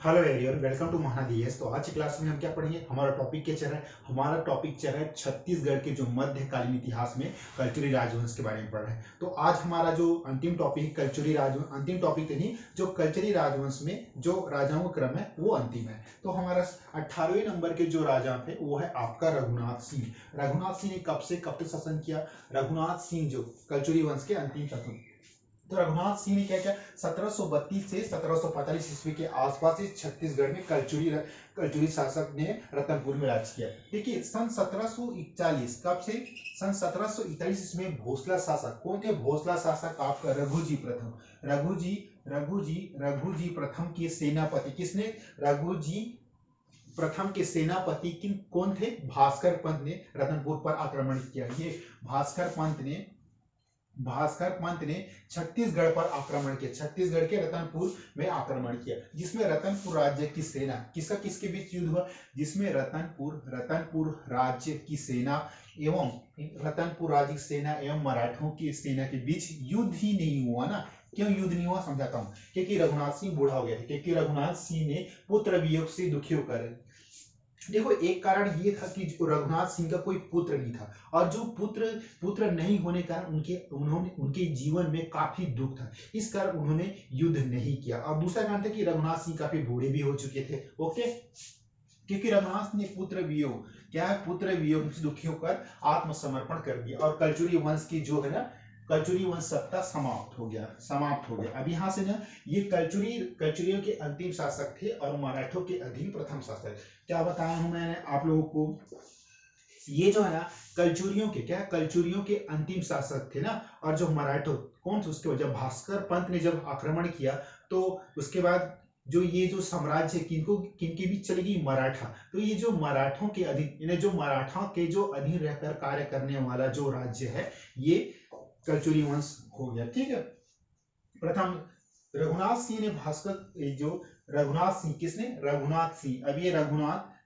Hello everyone, welcome to महादीएस। तो आज की क्लास में हम क्या पढ़ेंगे? हमारा टॉपिक चल रहा है छत्तीसगढ़ के जो मध्यकालीन इतिहास में कल्चुरी राजवंश के बारे में पढ़ रहे हैं। तो आज हमारा जो अंतिम टॉपिक कल्चुरी राजवंश, अंतिम टॉपिक तो नहीं, जो कल्चुरी राजवंश में जो राजाओं का क्रम है वो अंतिम है। तो हमारा 18वें नंबर के जो राजा थे वो है आपका रघुनाथ सिंह। रघुनाथ सिंह ने कब से कब तक शासन किया? रघुनाथ सिंह जो कल्चुरी वंश के अंतिम शासन, तो रघुनाथ सिंह ने क्या किया? 1732 से 1745 ईस्वी के आसपास इस छत्तीसगढ़ में कल्चुरी शासक ने रतनपुर में राज किया। देखिए सन 1741, कब से? सन 1741 इसमें भोसला शासक कौन थे? भोसला शासक आपका रघुजी प्रथम। रघुजी प्रथम के सेनापति किसने? रघुजी प्रथम के सेनापति कौन थे? भास्कर पंत ने रतनपुर पर आक्रमण किया। ये भास्कर पंत ने छत्तीसगढ़ पर आक्रमण किया, छत्तीसगढ़ के रतनपुर में आक्रमण किया, जिसमें रतनपुर राज्य की सेना किसके बीच युद्ध हुआ? जिसमें रतनपुर राज्य की सेना एवं मराठों की सेना के बीच युद्ध ही नहीं हुआ ना। क्यों युद्ध नहीं हुआ समझाता हूं। क्योंकि रघुनाथ सिंह बूढ़ा हो गया था, क्योंकि रघुनाथ सिंह ने पुत्र वियोग से दुखी होकर, देखो एक कारण ये था कि रघुनाथ सिंह का कोई पुत्र नहीं था, और जो पुत्र नहीं होने का उनके जीवन में काफी दुख था, इस कारण उन्होंने युद्ध नहीं किया। और दूसरा कारण था कि रघुनाथ सिंह काफी बूढ़े भी हो चुके थे। ओके, क्योंकि रघुनाथ ने पुत्र वियोग से दुखी होकर आत्मसमर्पण कर दिया, और कल्चुरी वंश की जो है ना, कल्चुरी वंश सत्ता समाप्त हो गया। अब यहाँ से ना ये कल्चुरियों के अंतिम शासक थे और मराठों के अधीन प्रथम शासक। क्या बताया हूं मैंने आप लोगों को? ये जो है ना कल्चुरियों के अंतिम शासक थे ना। और जो मराठों कौन थे? उसके जब भास्कर पंत ने जब आक्रमण किया, तो उसके बाद जो साम्राज्य किनके बीच चली गई? मराठा। तो ये जो मराठों के अधीन, जो मराठा के जो अधीन रहकर कार्य करने वाला जो राज्य है, ये कल्चुरी वंश हो गया। ठीक है, प्रथम रघुनाथ सिंह ने रघुनाथ सिंह किसने? रघुनाथ सिंह। अब ये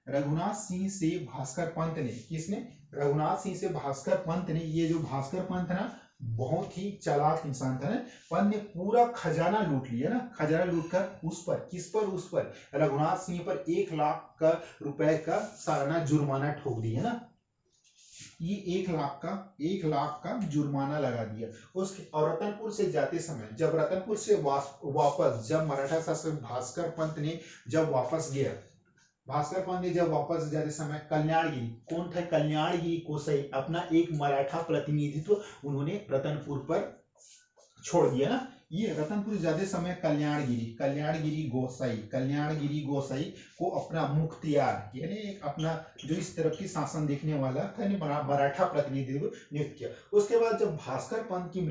रघुनाथ सिंह से भास्कर पंत ने किसने? रघुनाथ सिंह से भास्कर पंत ने, ये जो भास्कर पंत है ना, बहुत ही चालाक इंसान था ना। पंत ने पूरा खजाना लूट लिया ना, खजाना लूट कर उस पर रघुनाथ सिंह पर 1 लाख रुपए का सालाना जुर्माना ठोक दिया ना। ये 1 लाख का जुर्माना लगा दिया उसके। और रतनपुर से जाते समय, जब रतनपुर से वापस जब मराठा शासक भास्कर पंत ने जब वापस जाते समय कल्याणगिरी, कौन था? कल्याणगिरी कोसई, अपना एक मराठा प्रतिनिधित्व उन्होंने रतनपुर पर छोड़ दिया ना। ये रतनपुर जाते समय कल्याणगिरी गोसाई को अपना मुख्तियार, यानी अपना जो इस तरफ की शासन देखने वाला था, मराठा प्रतिनिधित्व नियुक्त किया। उसके बाद जब भास्कर पंत की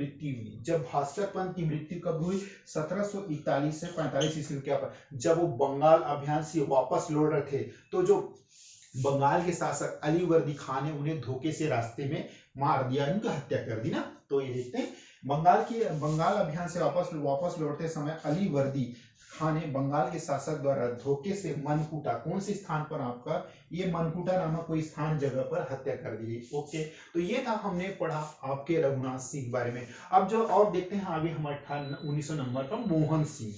मृत्यु कब हुई? 1741 से 45 ईस्वी के ऊपर, जब वो बंगाल अभियान से वापस लौट रहे थे, तो जो बंगाल के शासक अलीवर्दी खान ने उन्हें धोखे से रास्ते में मार दिया, उनकी हत्या कर दी ना। तो ये देखते हैं, बंगाल अभियान से वापस लौटते समय अलीवर्दी खान ने बंगाल के शासक द्वारा धोखे से मनकुटा, कौन से स्थान पर? आपका ये मनकुटा नामक कोई स्थान जगह पर हत्या कर दी गई। ओके, तो ये था हमने पढ़ा आपके रघुनाथ सिंह के बारे में। अब जो और देखते हैं आगे हमारे 1900 नंबर का मोहन सिंह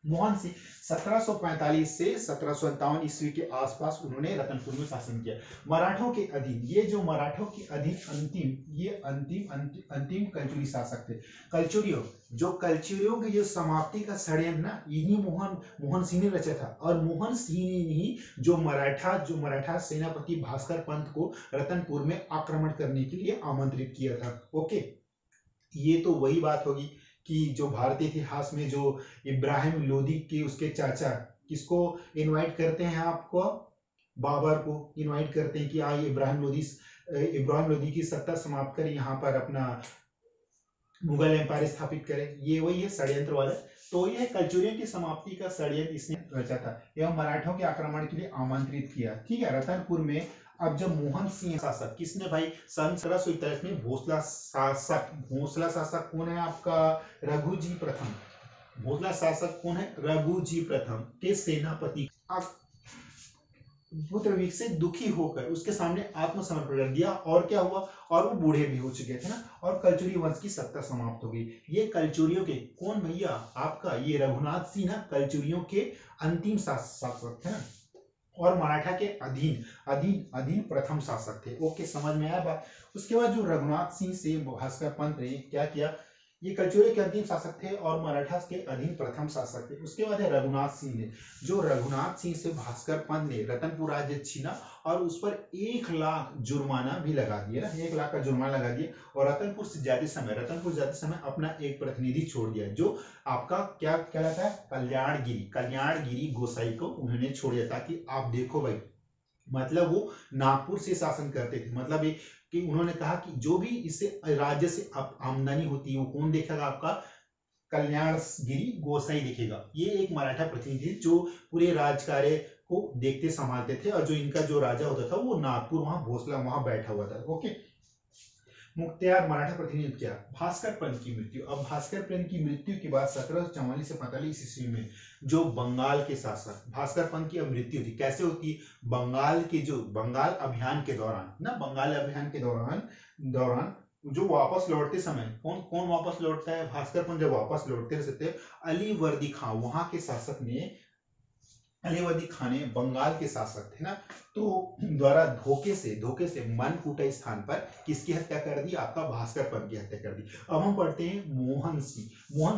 1745 से 1757 ईस्वी के आसपास उन्होंने रतनपुर में शासन किया। मराठों के अधीन, ये जो मराठों के अधीन अंतिम कल्चुरी शासक थे। कल्चुरियों की जो समाप्ति का षड्यंत्र ना, इन्हीं मोहन सिंह ने रचा था। और मोहन सिंह ने ही जो मराठा सेनापति भास्कर पंत को रतनपुर में आक्रमण करने के लिए आमंत्रित किया था। ओके, ये तो वही बात होगी कि जो भारतीय इतिहास में जो इब्राहिम लोदी के उसके चाचा किसको इनवाइट करते हैं? आपको बाबर को इनवाइट करते हैं कि आइए इब्राहिम लोदी की सत्ता समाप्त कर यहाँ पर अपना मुगल एम्पायर स्थापित करें। ये वही है षड्यंत्र वाला। तो यह कल्चुरियों की समाप्ति का षड्यंत्र इसने रचा था एवं मराठों के आक्रमण के लिए आमंत्रित किया। ठीक है, रतनपुर में अब जब मोहन सिंह शासक किसने भाई? सन 1741 में भोसला शासक कौन है आपका? रघुजी प्रथम। भोसला शासक कौन है? रघुजी प्रथम के सेनापति। पुत्र वियोग से दुखी होकर उसके सामने आत्मसमर्पण कर दिया, और क्या हुआ, और वो बूढ़े भी हो चुके थे ना, और कलचुरी वंश की सत्ता समाप्त हो गई। ये कलचुरियों के कौन भैया, आपका ये रघुनाथ सिंह ना कलचुरियों के अंतिम शासक थे ना, और मराठा के अधीन अधीन अधीन प्रथम शासक थे। ओके, समझ में आया बात। उसके बाद जो रघुनाथ सिंह से भास्कर पंत ने क्या किया, ये कलचुरी के अंतिम शासक थे और मराठा के अधीन प्रथम शासक थे। उसके बाद है रघुनाथ सिंह ने, जो रघुनाथ सिंह से भास्कर पंत ने रतनपुर राज्य छीना और उस पर 1 लाख जुर्माना भी लगा दिया ना, 1 लाख का जुर्माना लगा दिया, और रतनपुर जाते समय अपना एक प्रतिनिधि छोड़ दिया, जो आपका क्या कहलाता है, कल्याणगिरी गोसाई को उन्होंने छोड़ दिया, ताकि आप देखो भाई, मतलब वो नागपुर से शासन करते थे, मतलब ये कि उन्होंने कहा कि जो भी इससे राज्य से आमदनी होती है वो कौन देखेगा, आपका कल्याणगिरी गोसाई देखेगा। ये एक मराठा प्रतिनिधि जो पूरे राजकार्य को देखते संभालते थे, और जो इनका जो राजा होता था वो नागपुर वहां भोसला वहां बैठा हुआ था। ओके, मुख्तियार मराठा प्रतिनिधि क्या, भास्कर पंत की मृत्यु। अब भास्कर पंत की मृत्यु के बाद 1744 से 45 ईस्वी में जो बंगाल के शासक भास्कर पंत की मृत्यु थी, कैसे होती है, बंगाल अभियान के दौरान ना, बंगाल अभियान के दौरान जो वापस लौटते समय, कौन कौन वापस लौटता है, भास्कर पंत जब वापस लौटते थे, अलीवर्दी खां वहां के शासक ने, अलीवर्दी खान ने बंगाल के शासक थे ना, तो द्वारा धोखे से मनकूटा स्थान पर किसकी हत्या कर दी, आपका भास्कर पंत की हत्या कर दी। अब हम पढ़ते हैं मोहन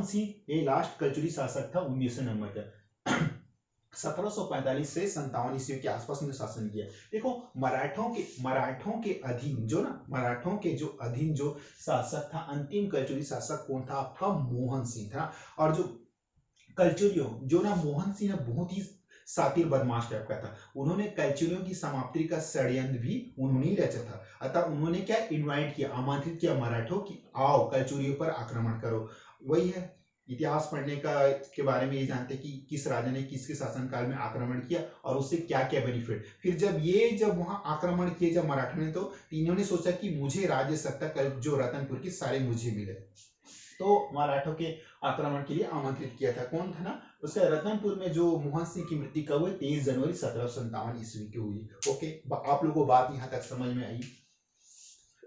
सिंह ये लास्ट कलचुरी शासक था 1900 नंबर का। 1745 से 57 ईस्वी के आसपास में शासन किया। देखो मराठों के अधीन जो शासक था, अंतिम कलचुरी शासक कौन था, आपका मोहन सिंह था। और जो कलचुरियों जो ना मोहन सिंह बहुत ही सातिर बदमाश टाइप का था, उन्होंने कलचुरियों की समाप्ति का षड्यंत्र भी उन्होंने ही रचा था। अतः उन्होंने क्या इनवाइट किया, आमंत्रित किया मराठों की आओ कलचुरियों पर आक्रमण करो। वही है, इतिहास पढ़ने के बारे में ये जानते कि किस राजा ने किसके शासनकाल में आक्रमण किया और उससे क्या क्या बेनिफिट। फिर जब वहां आक्रमण किए जब मराठों ने, तो इन्होंने सोचा कि मुझे राज्य सत्ता जो रतनपुर की सारे मुझे मिले, तो मराठों के आक्रमण के लिए आमंत्रित किया था। कौन था ना, उसका रतनपुर में जो मोहन सिंह की मृत्यु कब हुई, 23 जनवरी 1757 ईस्वी की हुई। ओके, आप लोगों को बात यहाँ तक समझ में आई।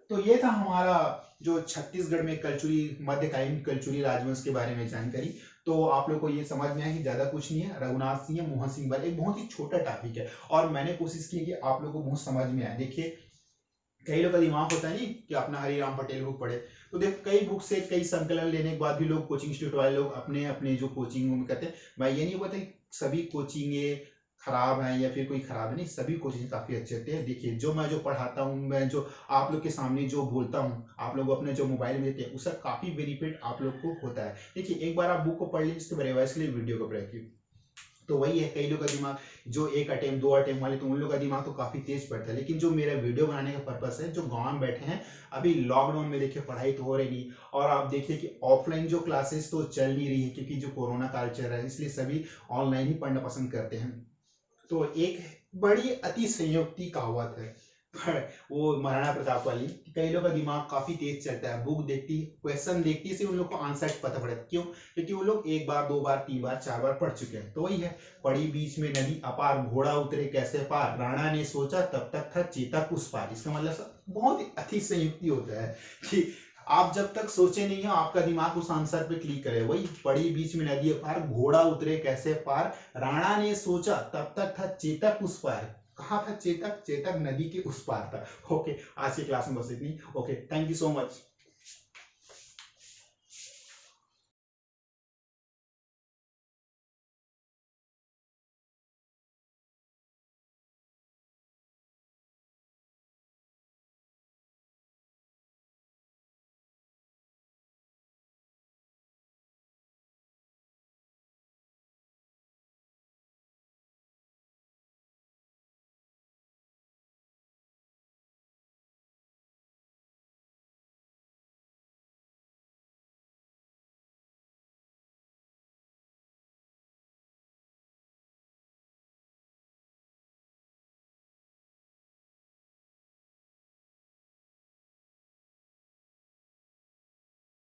तो ये था हमारा जो छत्तीसगढ़ में कलचुरी मध्यकालीन कलचुरी राजवंश के बारे में जानकारी। तो आप लोग को ये समझ में आया कि ज्यादा कुछ नहीं है, रघुनाथ सिंह मोहन सिंह बारे एक बहुत ही छोटा टॉपिक है, और मैंने कोशिश की कि आप लोग को बहुत समझ में आए। देखिए, कई लोग का दिमाग होता है नहीं कि अपना हरिराम पटेल बुक पढ़े, तो देख कई बुक से कई संकलन लेने के बाद भी लोग कोचिंग इंस्टीट्यूट वाले लोग अपने अपने जो कोचिंग में कहते हैं, मैं ये नहीं बोलता सभी कोचिंग खराब है या फिर कोई खराब है, नहीं, सभी कोचिंग काफी अच्छे होते हैं। देखिए, मैं जो पढ़ाता हूँ, मैं जो आप लोग के सामने जो बोलता हूँ, आप लोग अपने जो मोबाइल में देते हैं, उसका काफी बेनिफिट आप लोग को होता है। देखिए, एक बार आप बुक को पढ़ लीजिए, उसके बाद रिवाइज के लिए वीडियो को पढ़िए। तो वही है, कई लोग का दिमाग जो 1 अटेम्प्ट 2 अटेम्प्ट वाले, तो उन लोग का दिमाग तो काफी तेज पड़ता है। लेकिन जो मेरा वीडियो बनाने का पर्पस है, जो गांव में बैठे हैं, अभी लॉकडाउन में देखिए पढ़ाई तो हो रही नहीं, और आप देखिए कि ऑफलाइन जो क्लासेस तो चल नहीं रही है, क्योंकि जो कोरोना काल चल रहा है, इसलिए सभी ऑनलाइन ही पढ़ना पसंद करते हैं। तो एक बड़ी अति संयुक्ति कहावत है वो महाराणा प्रताप वाली, कई लोग का दिमाग काफी तेज चलता है, बुक देखती क्वेश्चन देखती से उन लोग को आंसर पता पड़ता है। क्यों? क्योंकि वो लोग 1 बार 2 बार 3 बार 4 बार पढ़ चुके हैं। तो वही है, पड़ी बीच में नदी अपार, घोड़ा उतरे कैसे पार, राणा ने सोचा तब तक था चेतक उस पार। इसका मतलब बहुत ही अति संयुक्ति होता है कि आप जब तक सोचे नहीं हो, आपका दिमाग उस आंसर पे क्लिक करे। वही, पड़ी बीच में नदी पार, घोड़ा उतरे कैसे पार, राणा ने सोचा तब तक था चेतक उस पार। कहाँ था चेतक? चेतक नदी के उस पार था। ओके, आज की क्लास में बस इतनी। Okay, thank you so much.